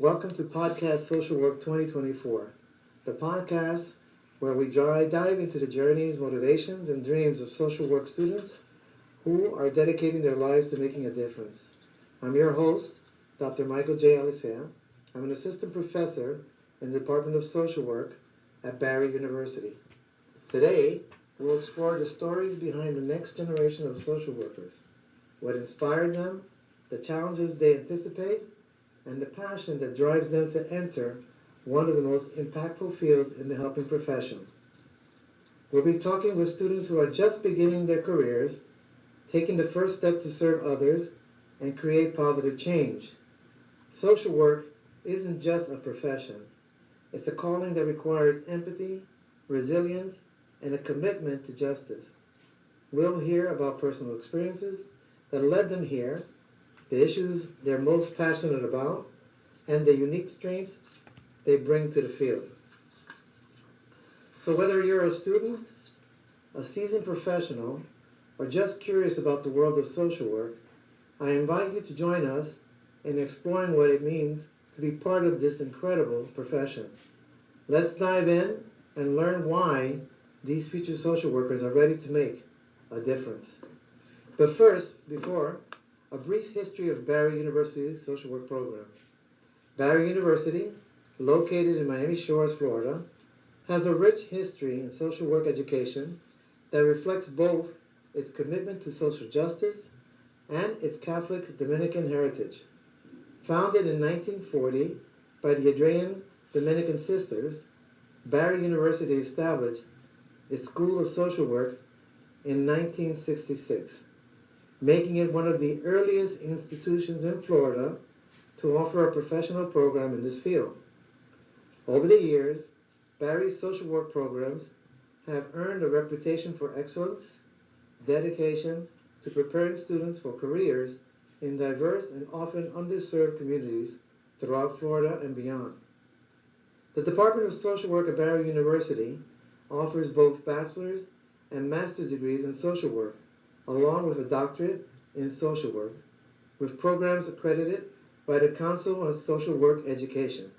Welcome to Podcast Social Work 2024, the podcast where we dive into the journeys, motivations, and dreams of social work students who are dedicating their lives to making a difference. I'm your host, Dr. Michael J. Alicea. I'm an assistant professor in the Department of Social Work at Barry University. Today, we'll explore the stories behind the next generation of social workers, what inspired them, the challenges they anticipate, and the passion that drives them to enter one of the most impactful fields in the helping profession. We'll be talking with students who are just beginning their careers, taking the first step to serve others and create positive change. Social work isn't just a profession. It's a calling that requires empathy, resilience, and a commitment to justice. We'll hear about personal experiences that led them here, the issues they're most passionate about, and the unique strengths they bring to the field. So whether you're a student, a seasoned professional, or just curious about the world of social work, I invite you to join us in exploring what it means to be part of this incredible profession. Let's dive in and learn why these future social workers are ready to make a difference. But first, a brief history of Barry University's social work program. Barry University, located in Miami Shores, Florida, has a rich history in social work education that reflects both its commitment to social justice and its Catholic Dominican heritage. Founded in 1940 by the Adrian Dominican Sisters, Barry University established its School of Social Work in 1966. Making it one of the earliest institutions in Florida to offer a professional program in this field. Over the years, Barry's social work programs have earned a reputation for excellence, dedication to preparing students for careers in diverse and often underserved communities throughout Florida and beyond. The Department of Social Work at Barry University offers both bachelor's and master's degrees in social work, along with a doctorate in social work, with programs accredited by the Council on Social Work Education.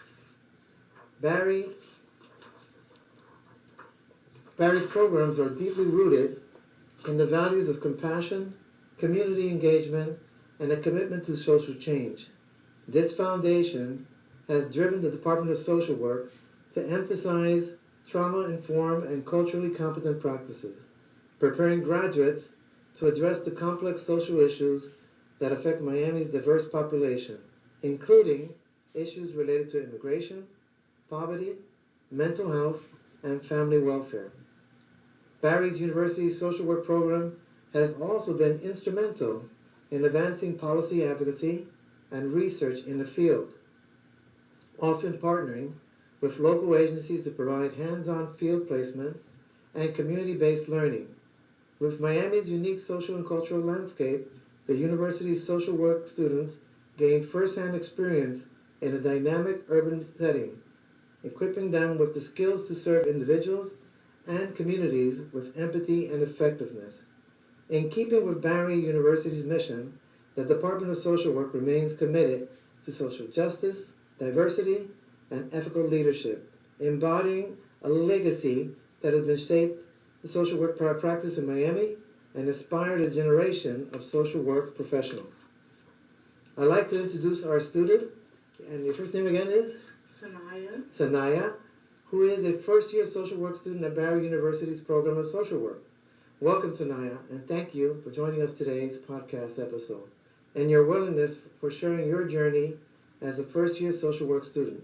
Barry's programs are deeply rooted in the values of compassion, community engagement, and a commitment to social change. This foundation has driven the Department of Social Work to emphasize trauma-informed and culturally competent practices, preparing graduates to address the complex social issues that affect Miami's diverse population, including issues related to immigration, poverty, mental health, and family welfare. Barry's University social work program has also been instrumental in advancing policy advocacy and research in the field, often partnering with local agencies to provide hands-on field placement and community-based learning. With Miami's unique social and cultural landscape, the university's social work students gain first-hand experience in a dynamic urban setting, equipping them with the skills to serve individuals and communities with empathy and effectiveness. In keeping with Barry University's mission, the Department of Social Work remains committed to social justice, diversity, and ethical leadership, embodying a legacy that has been shaped the social work practice in Miami and inspired a generation of social work professionals. I'd like to introduce our student, and your first name again is? Sanaya, who is a first-year social work student at Barry University's program of social work. Welcome, Sanaya, and thank you for joining us today's podcast episode and your willingness for sharing your journey as a first-year social work student.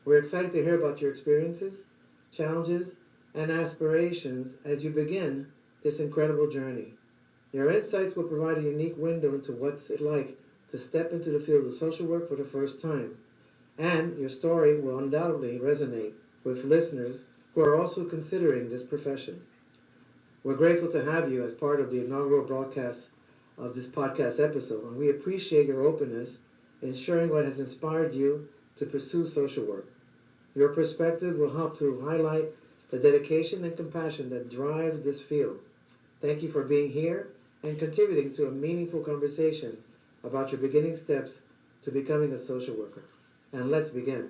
We're excited to hear about your experiences, challenges, and aspirations as you begin this incredible journey. Your insights will provide a unique window into what's it like to step into the field of social work for the first time, and your story will undoubtedly resonate with listeners who are also considering this profession. We're grateful to have you as part of the inaugural broadcast of this podcast episode, and we appreciate your openness in sharing what has inspired you to pursue social work. Your perspective will help to highlight the dedication and compassion that drive this field. Thank you for being here and contributing to a meaningful conversation about your beginning steps to becoming a social worker. And let's begin.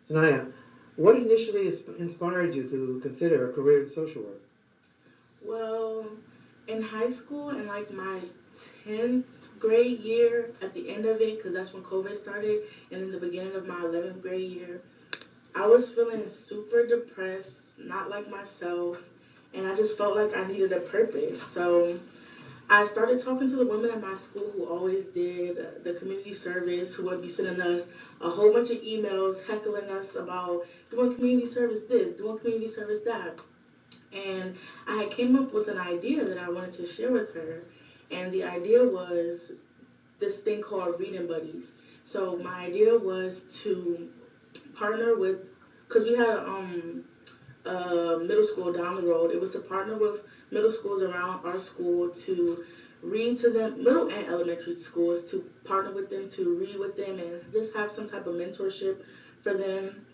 Sanaya, what initially inspired you to consider a career in social work? Well, in high school, in like my 10th grade year, at the end of it, because that's when COVID started, and in the beginning of my 11th grade year, I was feeling super depressed, not like myself, and I just felt like I needed a purpose. So I started talking to the women at my school who always did the community service, who would be sending us a whole bunch of emails heckling us about doing community service this, doing community service that. And I had came up with an idea that I wanted to share with her. And the idea was this thing called Reading Buddies. So my idea was to partner with, because we had a middle school down the road. It was to partner with middle schools around our school to read to them, middle and elementary schools, to partner with them, to read with them, and just have some type of mentorship for them.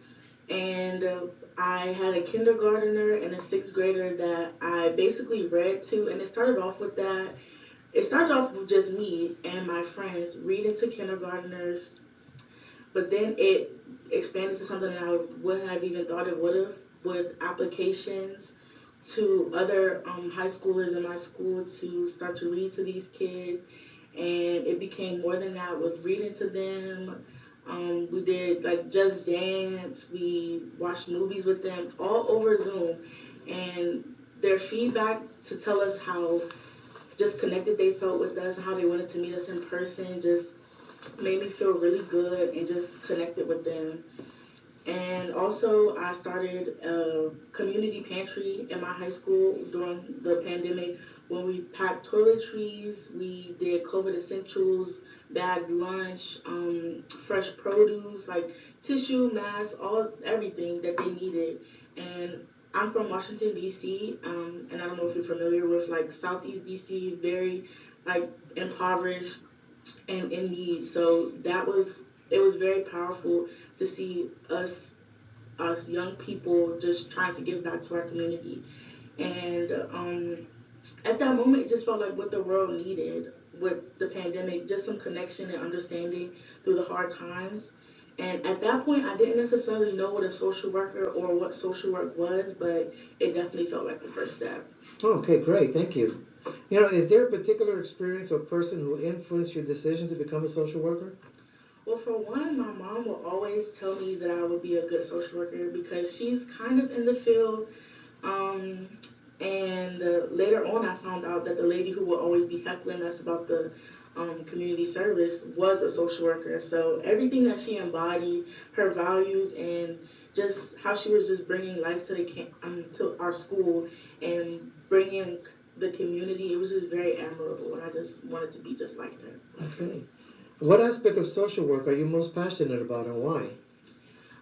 And I had a kindergartner and a sixth grader that I basically read to, and it started off with that. It started off with just me and my friends reading to kindergartners, but then it expanded to something that I wouldn't have even thought it would have, with applications to other high schoolers in my school to start to read to these kids. And it became more than that with reading to them. We did like Just Dance. We watched movies with them all over Zoom. And their feedback to tell us how just connected they felt with us and how they wanted to meet us in person just made me feel really good and just connected with them. And also, I started a community pantry in my high school during the pandemic when we packed toiletries, we did COVID essentials, bagged lunch, fresh produce like tissue, masks, all everything that they needed. And I'm from Washington D.C. And I don't know if you're familiar with like Southeast D.C. Very like impoverished and in need. So it was very powerful to see us young people just trying to give back to our community. And at that moment, it just felt like what the world needed with the pandemic, just some connection and understanding through the hard times. And at that point, I didn't necessarily know what a social worker or what social work was, but it definitely felt like the first step. Okay, great, thank you. Is there a particular experience or person who influenced your decision to become a social worker? Well, for one, my mom will always tell me that I would be a good social worker because she's kind of in the field. Um, and later on, I found out that the lady who would always be heckling us about the community service was a social worker. So everything that she embodied, her values, and just how she was just bringing life to to our school and bringing the community, it was just very admirable, and I just wanted to be just like her. Okay. What aspect of social work are you most passionate about and why?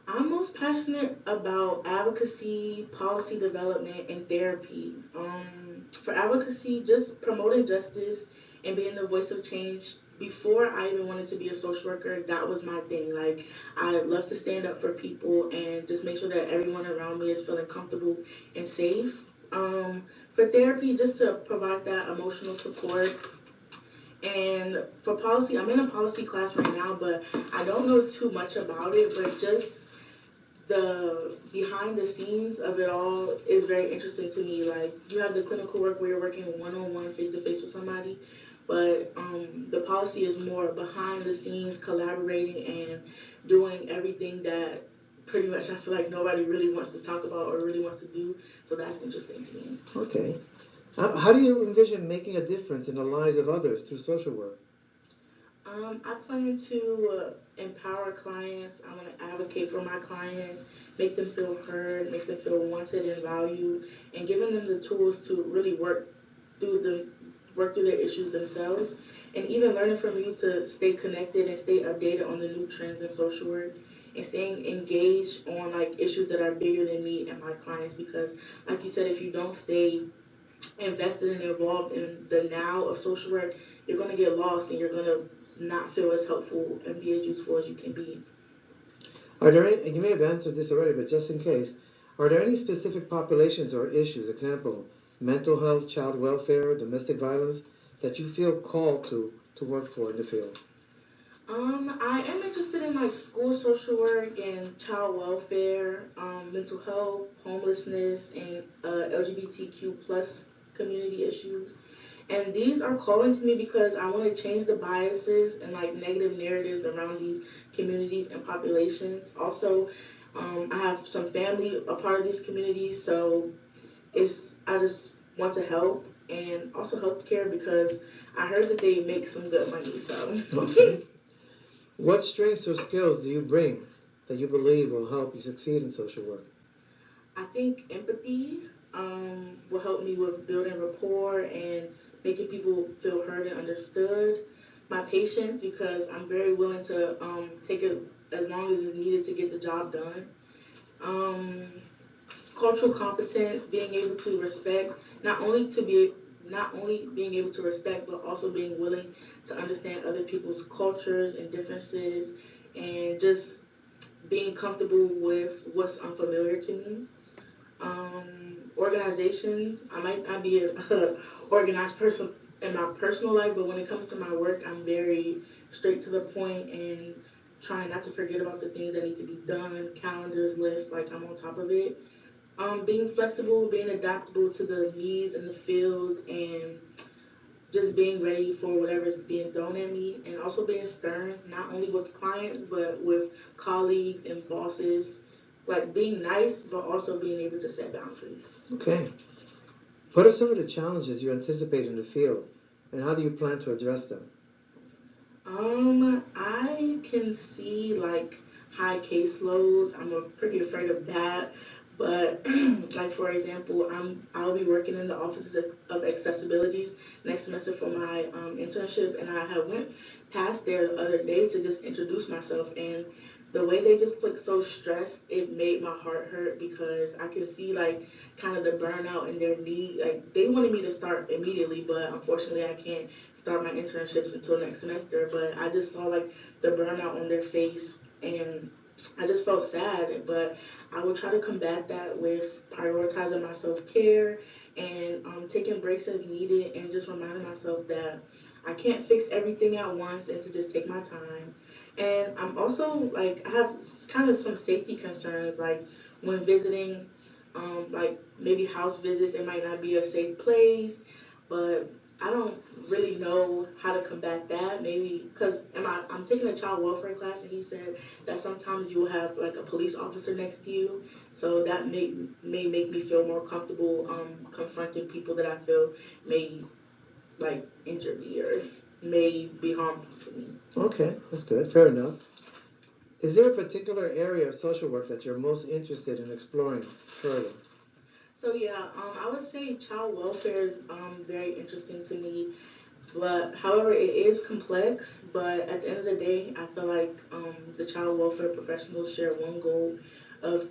I'm most passionate about advocacy, policy development, and therapy. For advocacy, just promoting justice and being the voice of change. Before I even wanted to be a social worker, that was my thing. Like, I love to stand up for people and just make sure that everyone around me is feeling comfortable and safe. For therapy, just to provide that emotional support. And for policy, I'm in a policy class right now, but I don't know too much about it, but just the behind the scenes of it all is very interesting to me. Like, you have the clinical work where you're working one on one, face to face with somebody, but the policy is more behind the scenes, collaborating and doing everything that pretty much I feel like nobody really wants to talk about or really wants to do. So that's interesting to me. Okay. How do you envision making a difference in the lives of others through social work? I plan to empower clients. I want to advocate for my clients, make them feel heard, make them feel wanted and valued, and giving them the tools to really through the work through their issues themselves, and even learning from you to stay connected and stay updated on the new trends in social work, and staying engaged on like issues that are bigger than me and my clients. Because, like you said, if you don't stay invested and involved in the now of social work, you're going to get lost and you're going to not feel as helpful and be as useful as you can be. Are there any, you may have answered this already, but just in case, are there any specific populations or issues, example, mental health, child welfare, domestic violence, that you feel called to work for in the field? I am interested in like school social work and child welfare, mental health, homelessness, and LGBTQ plus community issues. And these are calling to me because I want to change the biases and like negative narratives around these communities and populations. Also, I have some family a part of these communities, so I just want to help, and also healthcare because I heard that they make some good money. So. Okay. What strengths or skills do you bring that you believe will help you succeed in social work? I think empathy will help me with building rapport and making people feel heard and understood. My patience, because I'm very willing to take it as long as is needed to get the job done. Um, Cultural competence, being able to respect, not only to be not only being able to respect, but also being willing to understand other people's cultures and differences, and just being comfortable with what's unfamiliar to me. Organizations. I might not be a organized person in my personal life, but when it comes to my work, I'm very straight to the point and trying not to forget about the things that need to be done, calendars, lists, like I'm on top of it. Being flexible, being adaptable to the needs in the field, and just being ready for whatever's being thrown at me, and also being stern, not only with clients, but with colleagues and bosses. Like being nice, but also being able to set boundaries. Okay. What are some of the challenges you anticipate in the field, and how do you plan to address them? I can see like high caseloads. Pretty afraid of that. But like for example, I'll be working in the offices of accessibilities next semester for my internship, and I have went past there the other day to just introduce myself, and the way they just looked so stressed, it made my heart hurt because I could see like kind of the burnout in their need. Like they wanted me to start immediately, but unfortunately I can't start my internships until next semester. But I just saw like the burnout on their face, and I just felt sad. But I will try to combat that with prioritizing my self-care and taking breaks as needed, and just reminding myself that I can't fix everything at once, and to just take my time. And I'm also like I have kind of some safety concerns, like when visiting, like maybe house visits, it might not be a safe place, but I don't really know how to combat that. Maybe because I'm taking a child welfare class, and he said that sometimes you will have like a police officer next to you, so that may make me feel more comfortable confronting people that I feel may like injure me or may be harmful for me. Okay, that's good. Fair enough. Is there a particular area of social work that you're most interested in exploring further? So yeah, I would say child welfare is very interesting to me. But however, it is complex. But at the end of the day, I feel like the child welfare professionals share one goal of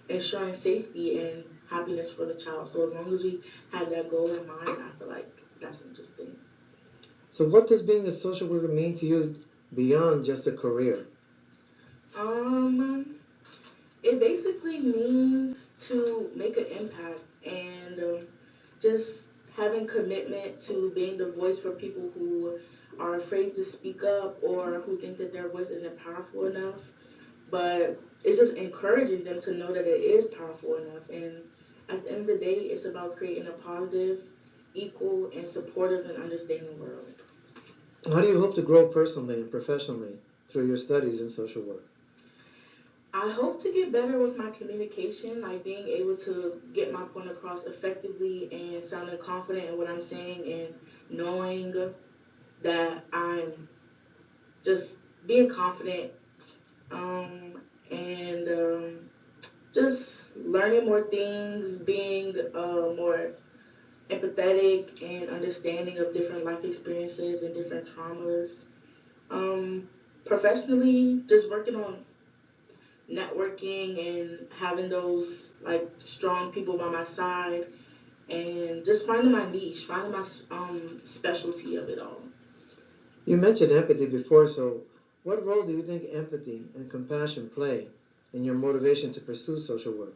ensuring safety and happiness for the child. So as long as we have that goal in mind, I feel like that's interesting. So, what does being a social worker mean to you beyond just a career? Um, it basically means to make an impact, and just having commitment to being the voice for people who are afraid to speak up or who think that their voice isn't powerful enough. But it's just encouraging them to know that it is powerful enough. And at the end of the day, it's about creating a positive, equal, and supportive and understanding world. How do you hope to grow personally and professionally through your studies in social work? I hope to get better with my communication, like being able to get my point across effectively and sounding confident in what I'm saying, and knowing that I'm just being confident, and just learning more things, being more empathetic and understanding of different life experiences and different traumas. Um, Professionally, just working on networking and having those like strong people by my side, and just finding my niche, finding my specialty of it all. You mentioned empathy before, so what role do you think empathy and compassion play in your motivation to pursue social work?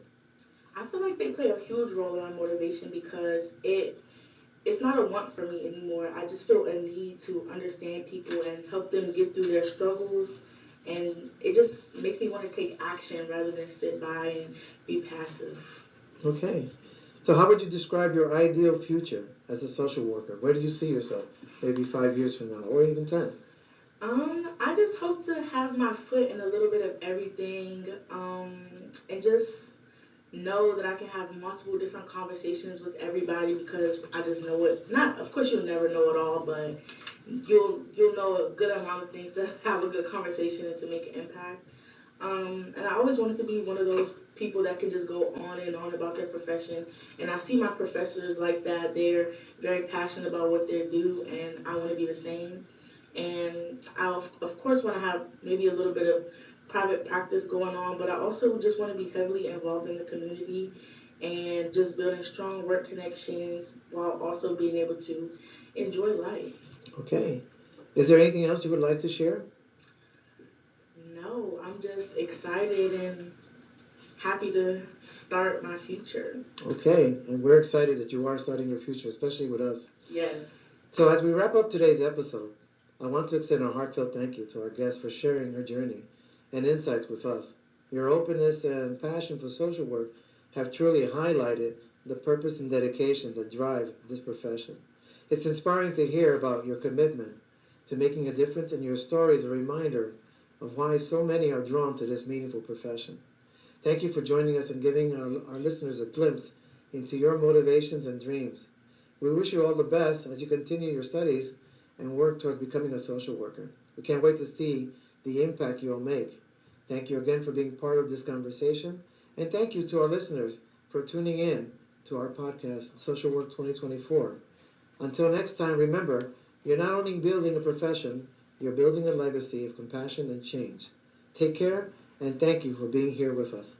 I feel like they play a huge role in my motivation because it's not a want for me anymore. I just feel a need to understand people and help them get through their struggles. And it just makes me want to take action rather than sit by and be passive. Okay. So how would you describe your ideal future as a social worker? Where do you see yourself? Maybe 5 years from now, or even 10? I just hope to have my foot in a little bit of everything, and just know that I can have multiple different conversations with everybody because I just know it. Not, of course, you'll never know it all, but you'll know a good amount of things to have a good conversation and to make an impact. And I always wanted to be one of those people that can just go on and on about their profession. And I see my professors like that. They're very passionate about what they do, and I want to be the same. And I, of course, want to have maybe a little bit of private practice going on, but I also just want to be heavily involved in the community and just building strong work connections while also being able to enjoy life. Okay. Is there anything else you would like to share? No, I'm just excited and happy to start my future. Okay, and we're excited that you are starting your future, especially with us. Yes. So as we wrap up today's episode, I want to extend a heartfelt thank you to our guest for sharing her journey and insights with us. Your openness and passion for social work have truly highlighted the purpose and dedication that drive this profession. It's inspiring to hear about your commitment to making a difference, and your story is a reminder of why so many are drawn to this meaningful profession. Thank you for joining us and giving our listeners a glimpse into your motivations and dreams. We wish you all the best as you continue your studies and work towards becoming a social worker. We can't wait to see the impact you'll make. Thank you again for being part of this conversation, and thank you to our listeners for tuning in to our podcast, Social Work 2024. Until next time, remember, you're not only building a profession, you're building a legacy of compassion and change. Take care, and thank you for being here with us.